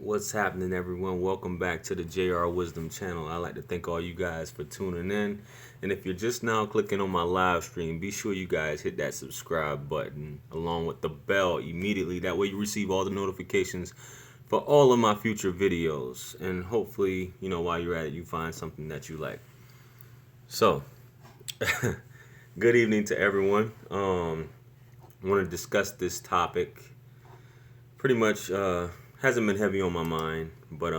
What's happening, everyone? Welcome back to the JR Wisdom channel. I'd like to thank all you guys for tuning in. And if you're just now clicking on my live stream, be sure you guys hit that subscribe button along with the bell immediately. That way you receive all the notifications for all of my future videos. And hopefully, while you're at it, you find something that you like. So, good evening to everyone. I want to discuss this topic. Pretty much hasn't been heavy on my mind, but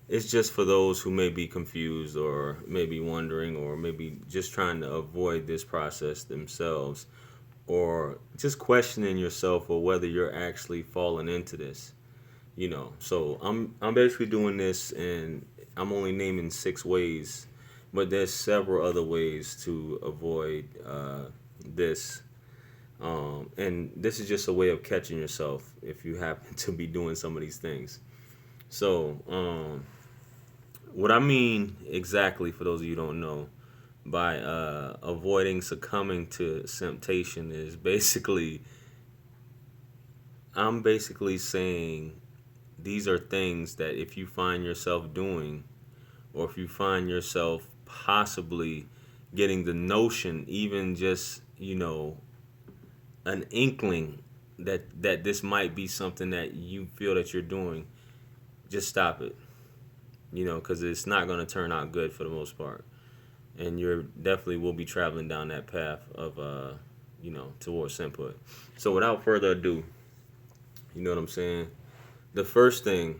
it's just for those who may be confused or maybe wondering or maybe just trying to avoid this process themselves or just questioning yourself or whether you're actually falling into this. So I'm basically doing this, and I'm only naming 6 ways, but there's several other ways to avoid this. And this is just a way of catching yourself if you happen to be doing some of these things. So, what I mean exactly, for those of you who don't know, by avoiding succumbing to SIMPtation is basically, I'm basically saying these are things that if you find yourself doing, or if you find yourself possibly getting the notion, even just, an inkling that this might be something that you feel that you're doing, just stop it. Because it's not going to turn out good for the most part, and you're definitely will be traveling down that path of towards input. So without further ado, you know what I'm saying. The first thing,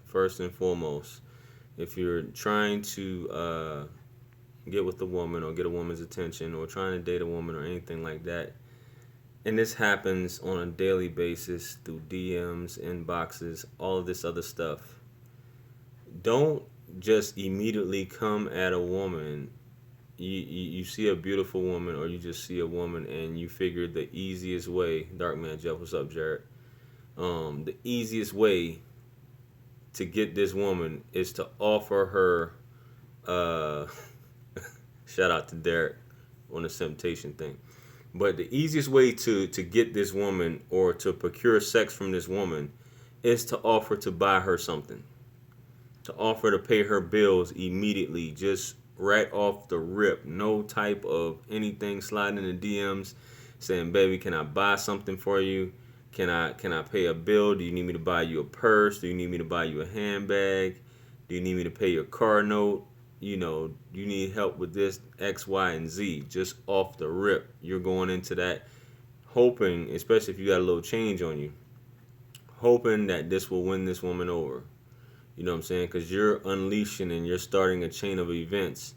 first and foremost, if you're trying to get with a woman or get a woman's attention or trying to date a woman or anything like that, and this happens on a daily basis through DMs, inboxes, all of this other stuff. Don't just immediately come at a woman. You see a beautiful woman, or you just see a woman, and you figure the easiest way. Dark Man Jeff, what's up, Jared? The easiest way to get this woman is to offer her. Shout out to Derek on the SIMPtation thing. But the easiest way to get this woman or to procure sex from this woman is to offer to buy her something. To offer to pay her bills immediately, just right off the rip. No type of anything sliding in the DMs saying, "Baby, can I buy something for you? Can I pay a bill? Do you need me to buy you a purse? Do you need me to buy you a handbag? Do you need me to pay your car note? You need help with this X, Y, and Z." Just off the rip, you're going into that hoping, especially if you got a little change on you, hoping that this will win this woman over. You know what I'm saying? Because you're unleashing and you're starting a chain of events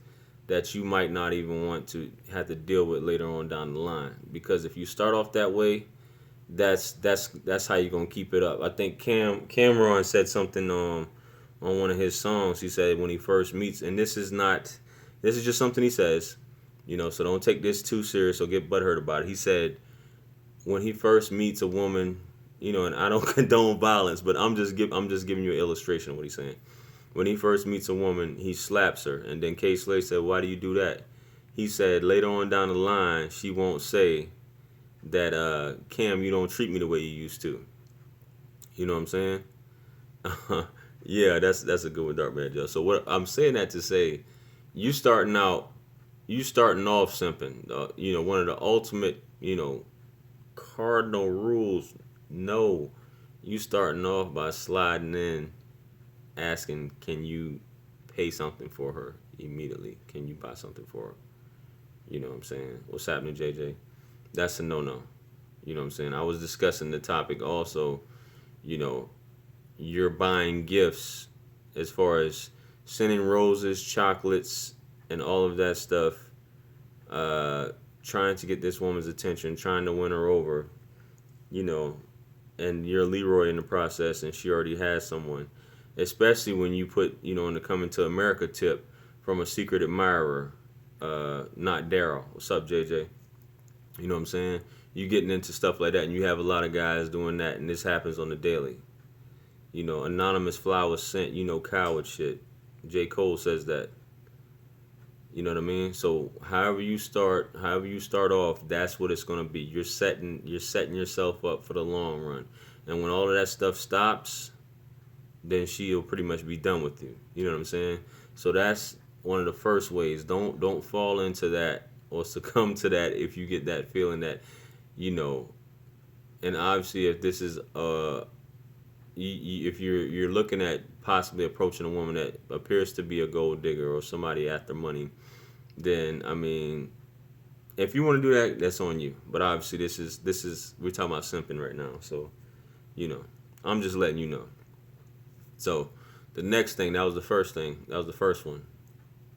that you might not even want to have to deal with later on down the line. Because if you start off that way, that's how you're gonna keep it up. I think Cameron said something on one of his songs. He said when he first meets, and this is just something he says, so don't take this too serious or get butthurt about it. He said when he first meets a woman, and I don't condone violence, but I'm just giving you an illustration of what he's saying. When he first meets a woman, he slaps her, and then K Slay said, "Why do you do that?" He said later on down the line, she won't say that, "Cam, you don't treat me the way you used to." You know what I'm saying? Yeah, that's a good one, Dark Man Joe. So what I'm saying that to say, you starting out, you starting off simping. One of the ultimate, cardinal rules. No, you starting off by sliding in, asking, "Can you pay something for her immediately? Can you buy something for her?" You know what I'm saying? What's happening, JJ? That's a no-no. You know what I'm saying? I was discussing the topic also. You know, you're buying gifts as far as sending roses, chocolates, and all of that stuff, trying to get this woman's attention, trying to win her over, you know, and you're Leroy in the process, and she already has someone. Especially when you put, in the coming to America tip from a secret admirer, not Daryl. What's up, JJ? You know what I'm saying? You getting into stuff like that, and you have a lot of guys doing that, and this happens on the daily. Anonymous flowers sent, coward shit. J. Cole says that. You know what I mean? So however you start off, that's what it's gonna be. You're setting yourself up for the long run. And when all of that stuff stops, then she'll pretty much be done with you. You know what I'm saying? So that's one of the first ways. Don't fall into that or succumb to that if you get that feeling that, you know. And obviously, if this is if you're looking at possibly approaching a woman that appears to be a gold digger or somebody after money, then I mean, if you want to do that, that's on you. But obviously, this is we're talking about simping right now, so you know, I'm just letting you know. So the next thing, that was the first thing. That was the first one.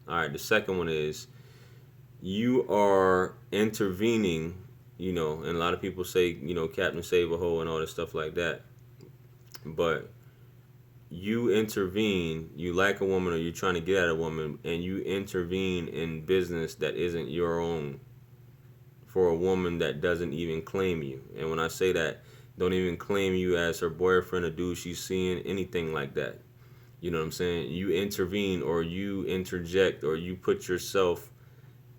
All right, the second one is you are intervening, you know, and a lot of people say, you know, Captain Save a Hole and all this stuff like that. But you intervene, you like a woman or you're trying to get at a woman, and you intervene in business that isn't your own for a woman that doesn't even claim you. And when I say that, don't even claim you as her boyfriend, a dude she's seeing, anything like that. You know what I'm saying? You intervene or you interject or you put yourself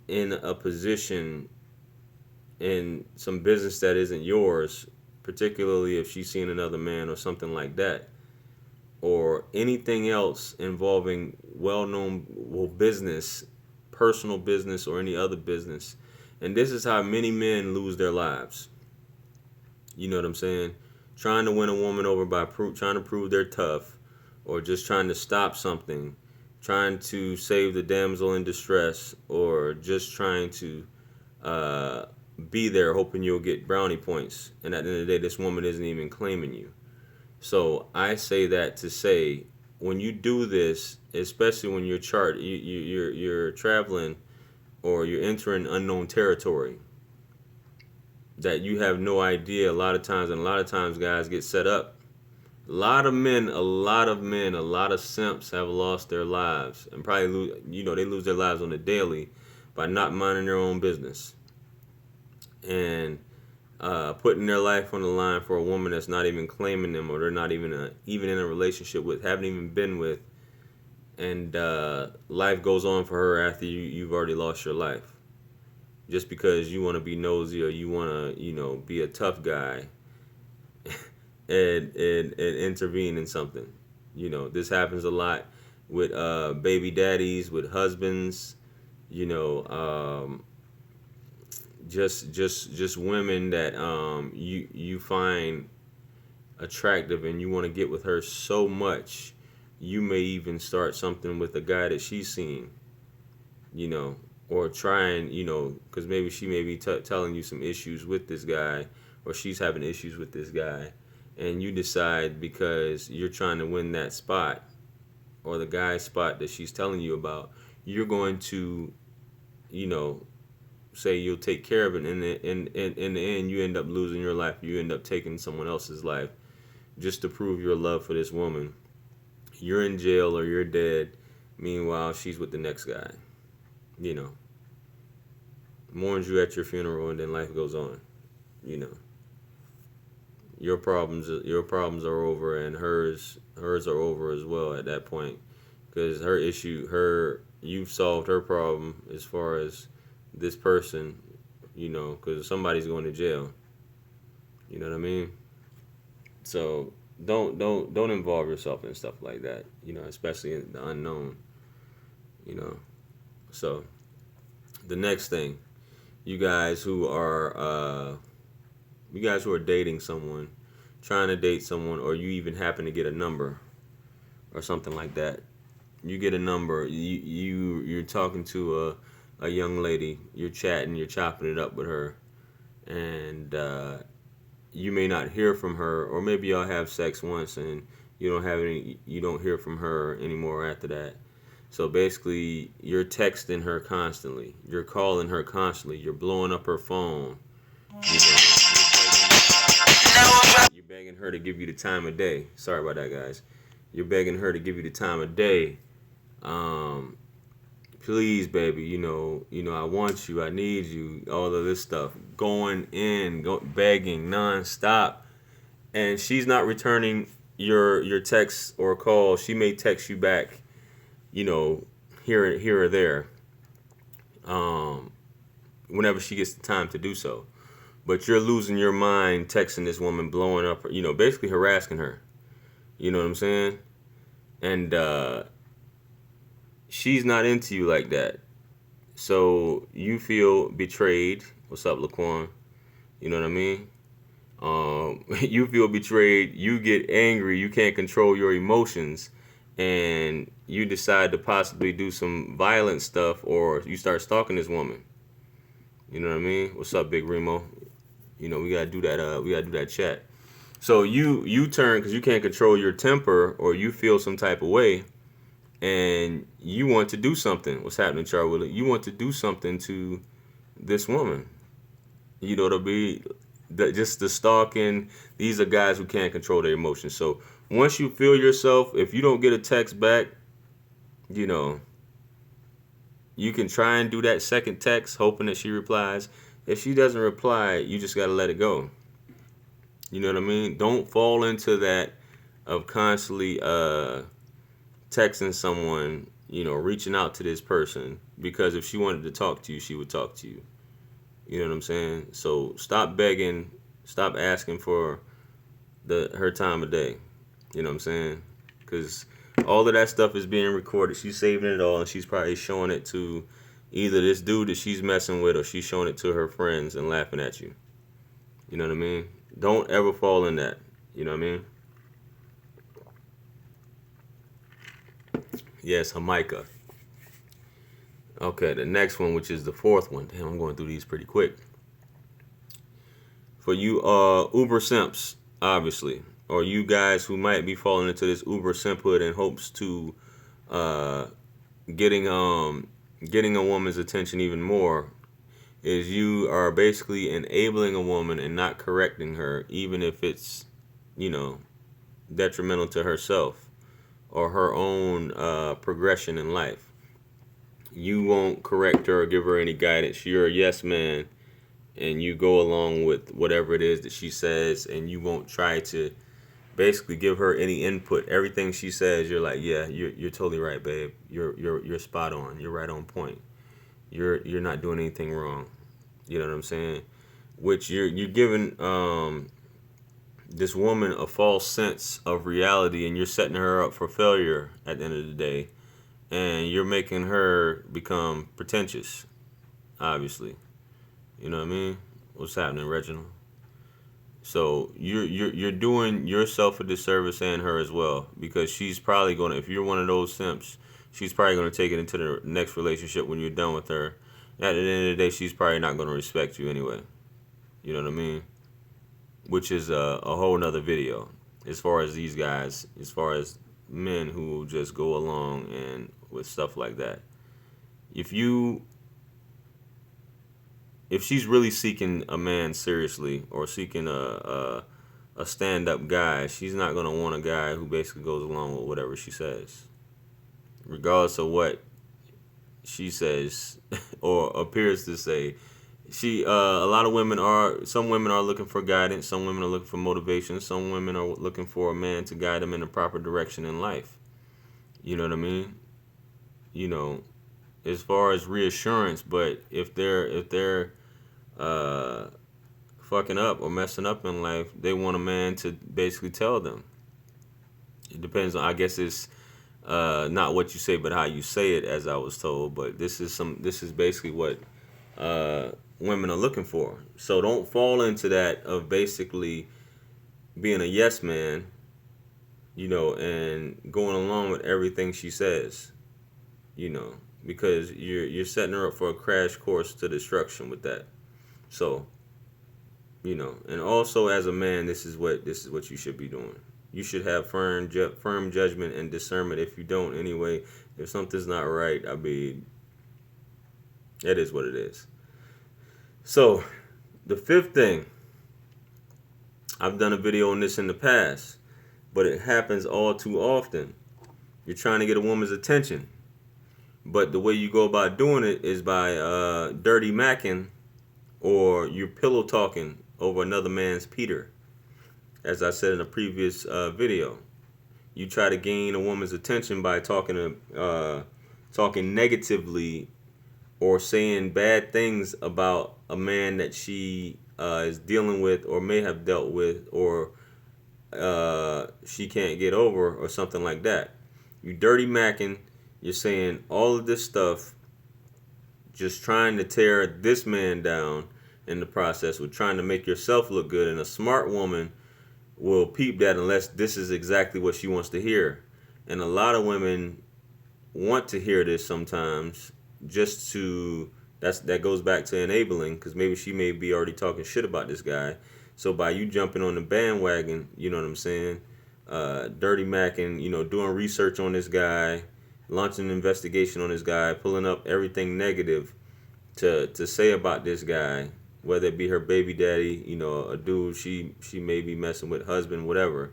in a position in some business that isn't yours, particularly if she's seeing another man or something like that, or anything else involving well-known business, personal business, or any other business. And this is how many men lose their lives. You know what I'm saying? Trying to win a woman over by trying to prove they're tough, or just trying to stop something, trying to save the damsel in distress, or just trying to be there hoping you'll get brownie points. And at the end of the day, this woman isn't even claiming you. So I say that to say, when you do this, especially when you're traveling or you're entering unknown territory that you have no idea a lot of times guys get set up. A lot of men, a lot of simps have lost their lives and probably they lose their lives on the daily by not minding their own business and putting their life on the line for a woman that's not even claiming them, or they're not even in a relationship with, haven't even been with, and life goes on for her after you've already lost your life, just because you want to be nosy or you want to be a tough guy and intervene in something. This happens a lot with baby daddies, with husbands, just women that you find attractive and you want to get with her so much, you may even start something with a guy that she's seeing, or trying, because maybe she may be telling you some issues with this guy, or she's having issues with this guy, and you decide, because you're trying to win that spot or the guy's spot that she's telling you about, you're going to, say you'll take care of it, and in the end you end up losing your life. You end up taking someone else's life just to prove your love for this woman. You're in jail or you're dead. Meanwhile, she's with the next guy. Mourns you at your funeral, and then life goes on. Your problems are over, and hers are over as well at that point, because you've solved her problem as far as this person, because somebody's going to jail. You know what I mean? So don't involve yourself in stuff like that, especially in the unknown. So the next thing, you guys who are dating someone, trying to date someone, or you even happen to get a number or something like that. You get a number, you're talking to a young lady, you're chatting, you're chopping it up with her, and you may not hear from her, or maybe y'all have sex once and you don't hear from her anymore after that. So basically, you're texting her constantly, you're calling her constantly, you're blowing up her phone. You're begging her to give you the time of day. Sorry about that, guys. You're begging her to give you the time of day. Please, baby, I want you, I need you, all of this stuff. Going in, begging nonstop. And she's not returning your text or call. She may text you back, here or there, whenever she gets the time to do so. but you're losing your mind texting this woman, blowing up, basically harassing her. You know what I'm saying? And she's not into you like that. So you feel betrayed. What's up, Laquan? You know what I mean? You feel betrayed. You get angry. You can't control your emotions, and you decide to possibly do some violent stuff, or you start stalking this woman. You know what I mean? What's up, Big Remo? We gotta do that. We gotta do that chat. So you turn because you can't control your temper, or you feel some type of way, and you want to do something. What's happening, Charlie? You want to do something to this woman. To be just the stalking. These are guys who can't control their emotions. So once you feel yourself, if you don't get a text back, you can try and do that second text, hoping that she replies. If she doesn't reply, you just gotta let it go. You know what I mean? Don't fall into that of constantly texting someone, reaching out to this person, because if she wanted to talk to you, she would talk to you. You know what I'm saying? So stop begging, stop asking for her time of day. You know what I'm saying? Because all of that stuff is being recorded. She's saving it all, and she's probably showing it to either this dude that she's messing with, or she's showing it to her friends and laughing at you. You know what I mean? Don't ever fall in that. You know what I mean? Yes, Jamaica. Okay, the next one, which is the fourth one. Damn, I'm going through these pretty quick. For you Uber simps, obviously, or you guys who might be falling into this Uber simphood in hopes to getting a woman's attention even more, is you are basically enabling a woman and not correcting her, even if it's, detrimental to herself or her own progression in life. You won't correct her or give her any guidance. You're a yes man, and you go along with whatever it is that she says, and you won't try to basically give her any input. Everything she says, you're like, yeah, you're totally right, babe. You're spot on. You're right on point. You're not doing anything wrong. You know what I'm saying? Which you're giving this woman a false sense of reality, and you're setting her up for failure at the end of the day, and you're making her become pretentious, obviously. You know what I mean? What's happening, Reginald? So you're doing yourself a disservice and her as well, because she's probably gonna, if you're one of those simps, she's probably gonna take it into the next relationship when you're done with her. At the end of the day, she's probably not gonna respect you anyway. You know what I mean? Which is a whole nother video. As far as these guys, as far as men who will just go along and with stuff like that. If she's really seeking a man seriously, or seeking a stand-up guy, she's not gonna want a guy who basically goes along with whatever she says, regardless of what she says or appears to say. Some women are looking for guidance, some women are looking for motivation, some women are looking for a man to guide them in the proper direction in life. You know what I mean? As far as reassurance, but if they're fucking up or messing up in life, they want a man to basically tell them. It depends on, I guess it's not what you say, but how you say it, as I was told. But this is basically what women are looking for. So don't fall into that of basically being a yes man, and going along with everything she says, because you're setting her up for a crash course to destruction with that. So, and also as a man, this is what you should be doing. You should have firm judgment and discernment. If you don't, anyway, if something's not right, I mean, it is what it is. So, the fifth thing, I've done a video on this in the past, but it happens all too often. You're trying to get a woman's attention, but the way you go about doing it is by dirty macking, or you're pillow talking over another man's Peter. As I said in a previous video, you try to gain a woman's attention by talking negatively or saying bad things about a man that she is dealing with or may have dealt with, or she can't get over, or something like that. You dirty macking, you're saying all of this stuff, just trying to tear this man down in the process, with trying to make yourself look good. And a smart woman will peep that unless this is exactly what she wants to hear. And a lot of women want to hear this sometimes, just to, that goes back to enabling, because maybe she may be already talking shit about this guy. So by you jumping on the bandwagon, you know what I'm saying, dirty macking, doing research on this guy, launching an investigation on this guy, pulling up everything negative to say about this guy, whether it be her baby daddy, a dude she may be messing with, husband, whatever.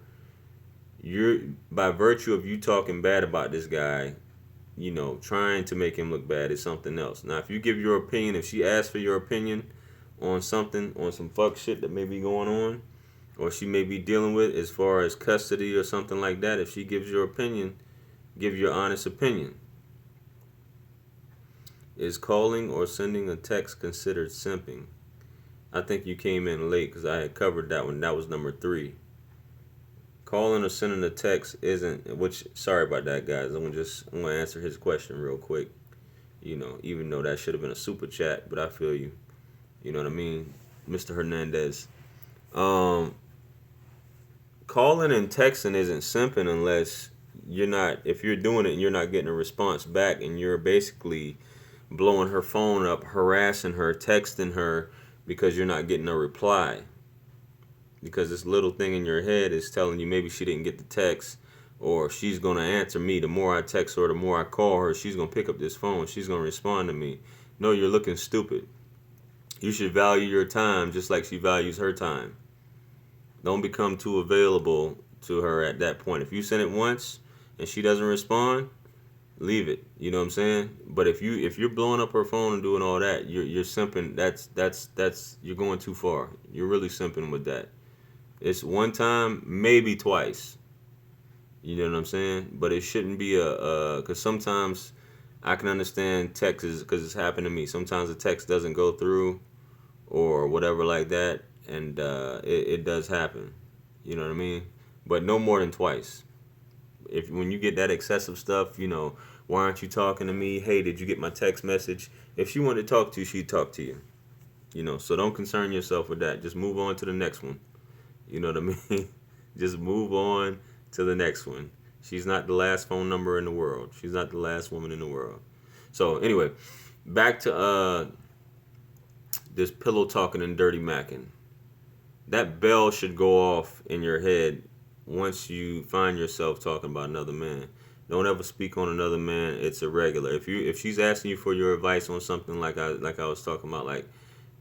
You're, by virtue of you talking bad about this guy, trying to make him look bad, is something else. Now, if you give your opinion, if she asks for your opinion on something, on some fuck shit that may be going on, or she may be dealing with as far as custody or something like that, if she gives your opinion, give your honest opinion. Is calling or sending a text considered simping? I think you came in late because I had covered that one. That was number 3. Calling or sending a text isn't, which, sorry about that, guys. I'm gonna answer his question real quick. Even though that should have been a super chat, but I feel you. You know what I mean, Mr. Hernandez. Calling and texting isn't simping unless if you're doing it and you're not getting a response back, and you're basically blowing her phone up, harassing her, texting her because you're not getting a reply. Because this little thing in your head is telling you maybe she didn't get the text, or she's going to answer me. The more I text her, the more I call her, she's going to pick up this phone. She's going to respond to me. No, you're looking stupid. You should value your time just like she values her time. Don't become too available to her at that point. If you send it once and she doesn't respond, leave it. You know what I'm saying? But if you're blowing up her phone and doing all that, you're simping. That's you're going too far. You're really simping with that. It's one time, maybe twice. You know what I'm saying? But it shouldn't be because sometimes I can understand texts, because it's happened to me. Sometimes the text doesn't go through or whatever like that, and it does happen. You know what I mean? But no more than twice. When you get that excessive stuff, why aren't you talking to me? Hey, did you get my text message? If she wanted to talk to you, she'd talk to you. So don't concern yourself with that. Just move on to the next one. You know what I mean? Just move on to the next one. She's not the last phone number in the world. She's not the last woman in the world. So anyway, back to this pillow talking and dirty macking. That bell should go off in your head once you find yourself talking about another man. Don't ever speak on another man. It's irregular. If she's asking you for your advice on something like I was talking about, like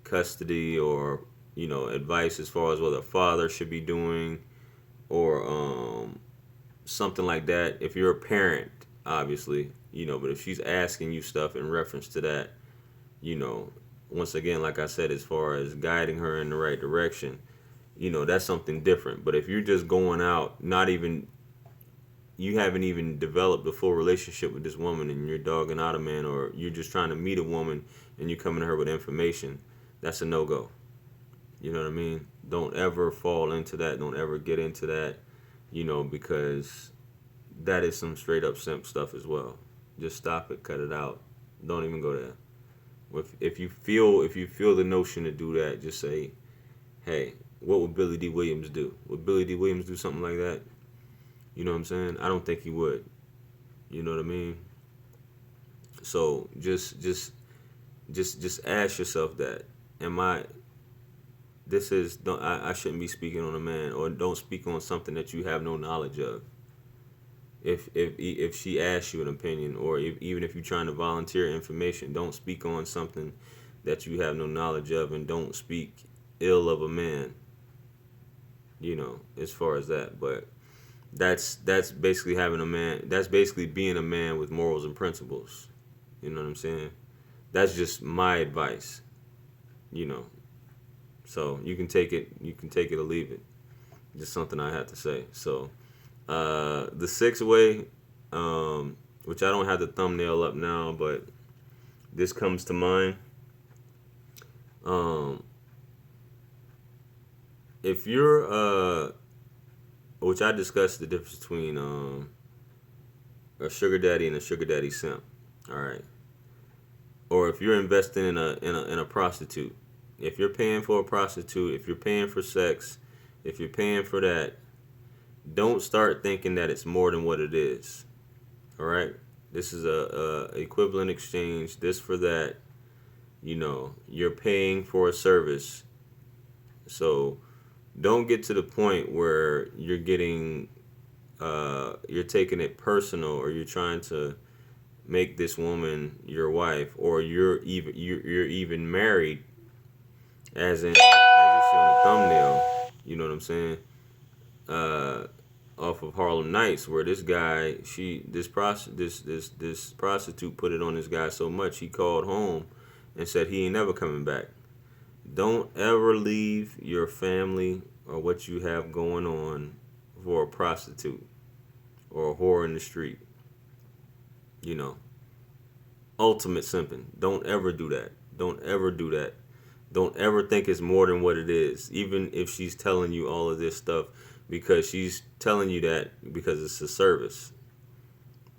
custody, or advice as far as what a father should be doing, or something like that. If you're a parent, obviously, but if she's asking you stuff in reference to that, once again, like I said, as far as guiding her in the right direction, that's something different. But if you're just going out, you haven't even developed a full relationship with this woman, and you're dogging out a man, or you're just trying to meet a woman and you're coming to her with information, that's a no-go. You know what I mean? Don't ever fall into that. Don't ever get into that, because that is some straight up simp stuff as well. Just stop it, cut it out. Don't even go there. If you feel the notion to do that, just say, hey, what would Billy D. Williams do? Would Billy D. Williams do something like that? You know what I'm saying? I don't think he would. You know what I mean? So just ask yourself that. I shouldn't be speaking on a man, or don't speak on something that you have no knowledge of. If she asks you an opinion, or even if you're trying to volunteer information, don't speak on something that you have no knowledge of, and don't speak ill of a man. As far as that, but that's basically having a man. That's basically being a man with morals and principles. You know what I'm saying? That's just my advice. So you can take it or leave it. Just something I have to say. So the 6th way, which I don't have the thumbnail up now, but this comes to mind. if you're which I discussed the difference between a sugar daddy and a sugar daddy simp. All right. Or if you're investing in a prostitute, if you're paying for a prostitute, if you're paying for sex, if you're paying for that, don't start thinking that it's more than what it is. All right. This is a equivalent exchange. This for that. You know, you're paying for a service. So don't get to the point where you're getting you're taking it personal, or you're trying to make this woman your wife, or you're even married, as in, as you see on the thumbnail. You know what I'm saying? uh Off of Harlem Nights, where this guy, this prostitute put it on this guy so much, he called home and said he ain't never coming back. Don't ever leave your family or what you have going on for a prostitute or a whore in the street. You know, ultimate simping. Don't ever do that. Don't ever do that. Don't ever think it's more than what it is, even if she's telling you all of this stuff, because she's telling you that because it's a service.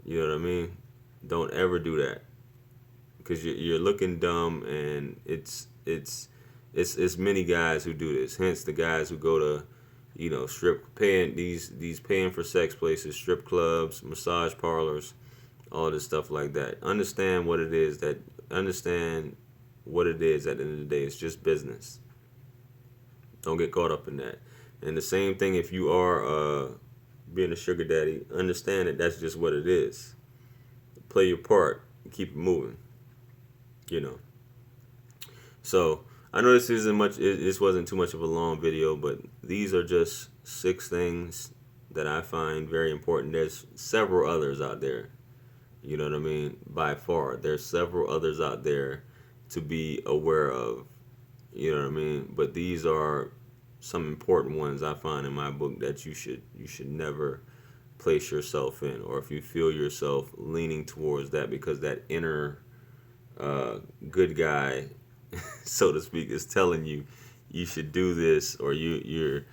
You know what I mean? Don't ever do that, because you're looking dumb, and it's many guys who do this. Hence the guys who go to, you know, these paying for sex places, strip clubs, massage parlors, all this stuff like that. Understand what it is. Understand what it is. At the end of the day, it's just business. Don't get caught up in that. And the same thing, if you are being a sugar daddy, understand that that's just what it is. Play your part and keep it moving. You know. So I know this isn't much. This wasn't too much of a long video, but these are just 6 things that I find very important. There's several others out there. You know what I mean? By far, there's several others out there to be aware of. You know what I mean? But these are some important ones I find in my book that you should never place yourself in, or if you feel yourself leaning towards that because that inner good guy, so to speak, is telling you you should do this, or you're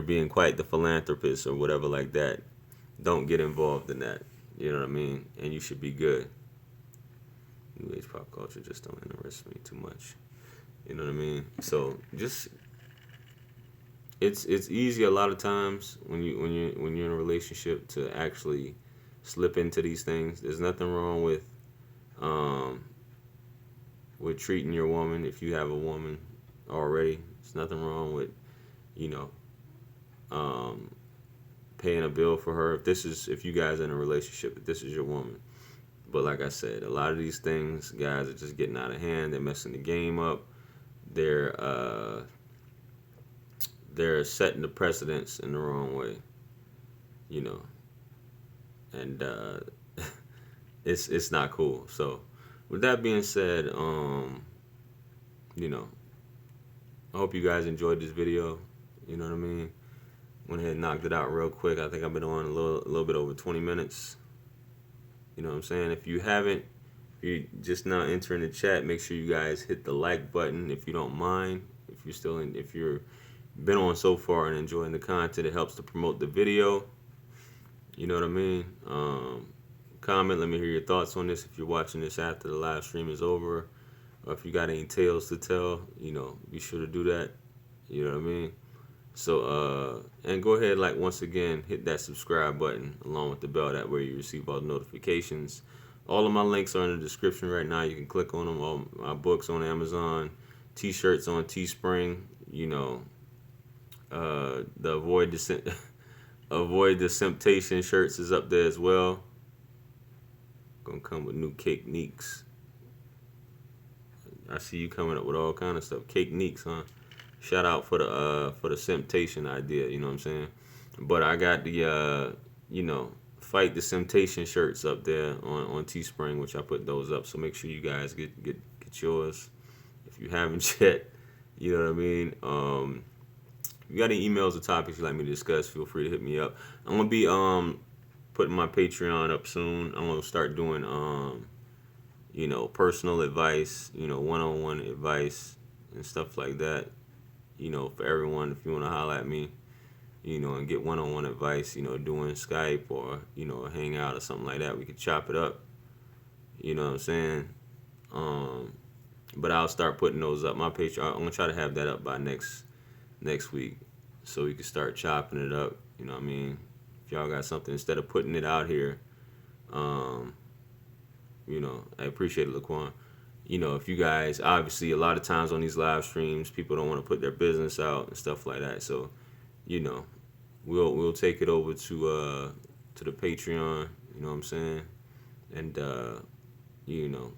being quite the philanthropist or whatever like that. Don't get involved in that. You know what I mean? And you should be good. New age pop culture just don't interest me too much. You know what I mean? So just it's easy a lot of times when you're in a relationship to actually slip into these things. There's nothing wrong with treating your woman, if you have a woman already. There's nothing wrong with, you know, paying a bill for her if you guys are in a relationship, if this is your woman. But like I said, a lot of these things, guys, are just getting out of hand. They're messing the game up. They're setting the precedents in the wrong way, you know, and it's not cool. So with that being said, you know, I hope you guys enjoyed this video. You know what I mean? Went ahead and knocked it out real quick. I think I've been on a little bit over 20 minutes. You know what I'm saying? If you're just now entering the chat, make sure you guys hit the like button if you don't mind. If you're been on so far and enjoying the content, it helps to promote the video. You know what I mean? Comment, let me hear your thoughts on this if you're watching this after the live stream is over, or if you got any tales to tell, you know, be sure to do that. You know what I mean? So and go ahead, like, once again, hit that subscribe button along with the bell. That way you receive all the notifications. All of my links are in the description right now. You can click on them. All my books on Amazon, t-shirts on Teespring. You know, the avoid the SIMPtation shirts is up there as well. Gonna come with new cake neeks. I see you coming up with all kind of stuff. Cake neeks, huh? Shout out for the SIMPtation idea. You know what I'm saying? But I got the you know, fight the SIMPtation shirts up there on Teespring, which I put those up. So make sure you guys get yours if you haven't yet. You know what I mean? If you got any emails or topics you'd like me to discuss, feel free to hit me up. I'm gonna be putting my Patreon up soon. I'm gonna start doing you know, personal advice, you know, one-on-one advice and stuff like that. for everyone, if you want to holler at me, and get one-on-one advice, doing Skype or, a hangout or something like that, we could chop it up. You know what I'm saying? But I'll start putting those up. My Patreon, I'm gonna try to have that up by next week, so we can start chopping it up. You know what I mean? If y'all got something, instead of putting it out here, um, I appreciate it, Laquan. If you guys, obviously, a lot of times on these live streams, people don't want to put their business out and stuff like that. So, you know, we'll take it over to the Patreon. You know what I'm saying? And you know,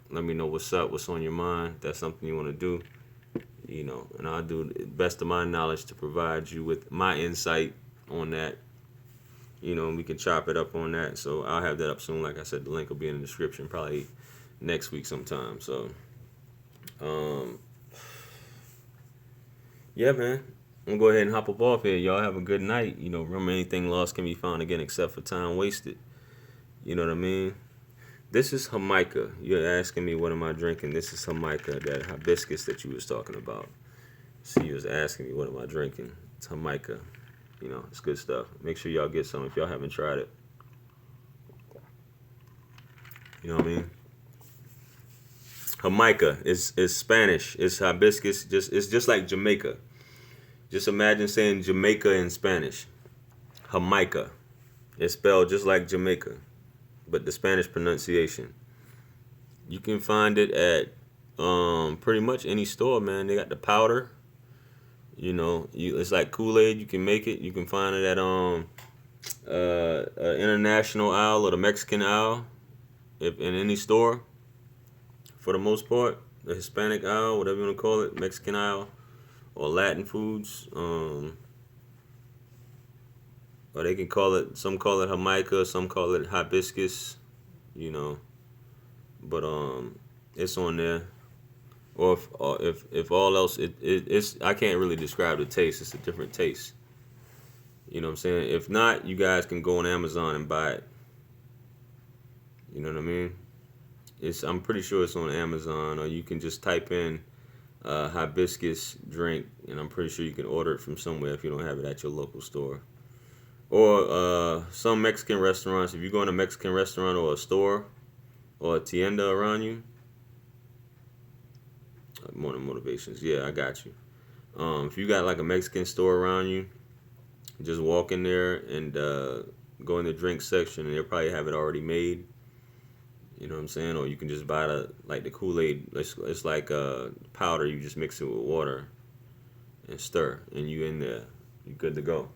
let me know what's up, what's on your mind. If that's something you want to do. And I'll do the best of my knowledge to provide you with my insight on that. We can chop it up on that. So I'll have that up soon. Like I said, the link will be in the description probably next week sometime. So, yeah, man. I'm gonna go ahead and hop up off here. Y'all have a good night. Remember, anything lost can be found again except for time wasted. You know what I mean? This is Jamaica. You're asking me what am I drinking? This is Jamaica, that hibiscus that you was talking about. So you was asking me what am I drinking? It's Jamaica. It's good stuff. Make sure y'all get some if y'all haven't tried it. You know what I mean? Jamaica is Spanish. It's hibiscus. It's just like Jamaica. Just imagine saying Jamaica in Spanish. Jamaica. It's spelled just like Jamaica, but the Spanish pronunciation. You can find it at pretty much any store, man. They got the powder. It's like Kool-Aid. You can make it. You can find it at international aisle or the Mexican aisle, if in any store. For the most part, the Hispanic aisle, whatever you want to call it, Mexican aisle, or Latin foods. Or they can call it. Some call it Jamaica. Some call it hibiscus. But it's on there. Or if all else, it's I can't really describe the taste. It's a different taste. You know what I'm saying? If not, you guys can go on Amazon and buy it. You know what I mean? I'm pretty sure it's on Amazon, or you can just type in hibiscus drink, and I'm pretty sure you can order it from somewhere if you don't have it at your local store. Or some Mexican restaurants. If you go in a Mexican restaurant or a store or a tienda around you. Morning motivations. Yeah, I got you. If you got like a Mexican store around you, just walk in there and go in the drink section, and they'll probably have it already made. You know what I'm saying? Or you can just buy the Kool-Aid. It's like powder. You just mix it with water and stir, and you in there. You good to go.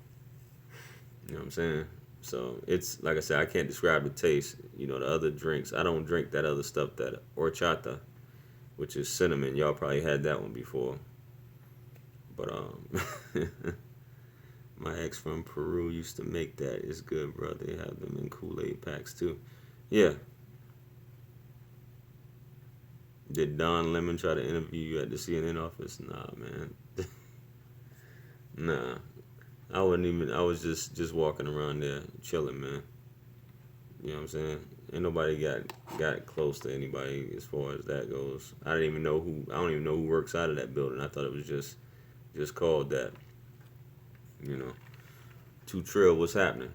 You know what I'm saying? So it's like I said, I can't describe the taste. The other drinks. I don't drink that other stuff, that horchata, which is cinnamon. Y'all probably had that one before. But my ex from Peru used to make that. It's good, bro. They have them in Kool-Aid packs too. Yeah. Did Don Lemon try to interview you at the CNN office? Nah, man. Nah. I wouldn't even. I was just walking around there chilling, man. You know what I'm saying? Ain't nobody got close to anybody as far as that goes. I don't even know who works out of that building. I thought it was just called that. Too Trill, what's happening?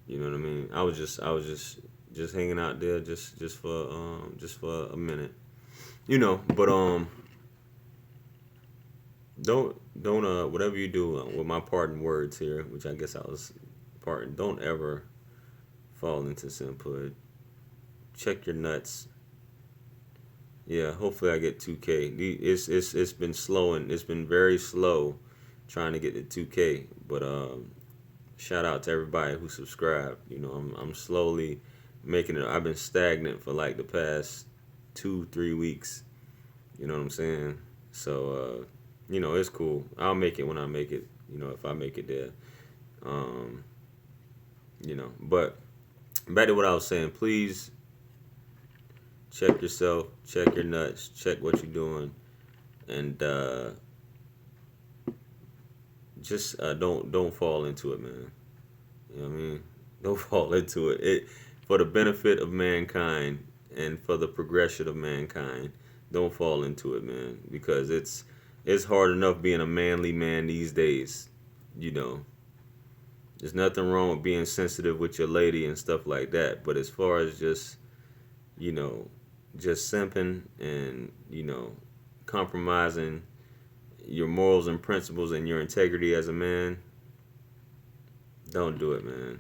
You know what I mean? I was just hanging out there just for a minute. But don't whatever you do with my parting words here, which I guess I was parting. Don't ever fall into simphood. Check your nuts. Yeah, hopefully I get 2K. It's been slow, and it's been very slow trying to get to 2K. But shout out to everybody who subscribed. I'm slowly making it. I've been stagnant for like the past 2-3 weeks. You know what I'm saying? So it's cool. I'll make it when I make it. If I make it there. But back to what I was saying. Please check yourself, check your nuts, check what you're doing, and just don't fall into it, man. You know what I mean? Don't fall into it. For the benefit of mankind and for the progression of mankind, Don't fall into it, man, because it's hard enough being a manly man these days. You know, there's nothing wrong with being sensitive with your lady and stuff like that. But as far as just, you know, just simping and, compromising your morals and principles and your integrity as a man, don't do it, man.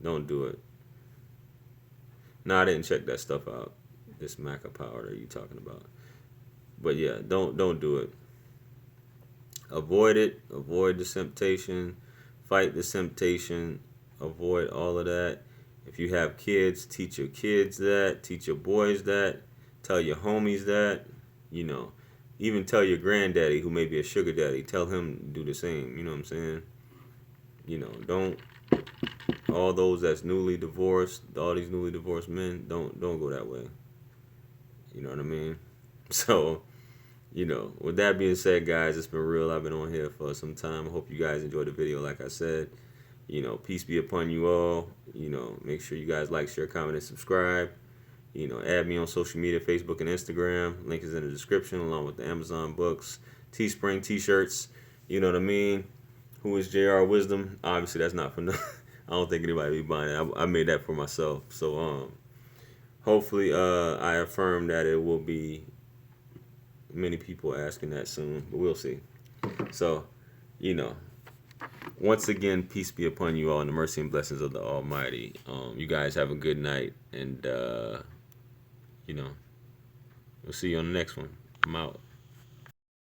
Don't do it. No, I didn't check that stuff out. This maca power that you talking about. But yeah, don't do it. Avoid it. Avoid the temptation. Fight the temptation. Avoid all of that. If you have kids, teach your kids that. Teach your boys that. Tell your homies that. You know, even tell your granddaddy, who may be a sugar daddy, tell him to do the same. You know what I'm saying? Don't, all those that's newly divorced, all these newly divorced men, don't go that way. You know what I mean? So, with that being said, guys, it's been real. I've been on here for some time. I hope you guys enjoyed the video. Like I said, peace be upon you all. Make sure you guys like, share, comment, and subscribe. Add me on social media, Facebook and Instagram. Link is in the description, along with the Amazon books, Teespring t-shirts. You know what I mean? Who is JR Wisdom? Obviously, that's not for no. I don't think anybody be buying it. I made that for myself. So, hopefully, I affirm that it will be many people asking that soon, but we'll see. So, once again, peace be upon you all and the mercy and blessings of the Almighty. You guys have a good night, and we'll see you on the next one. I'm out.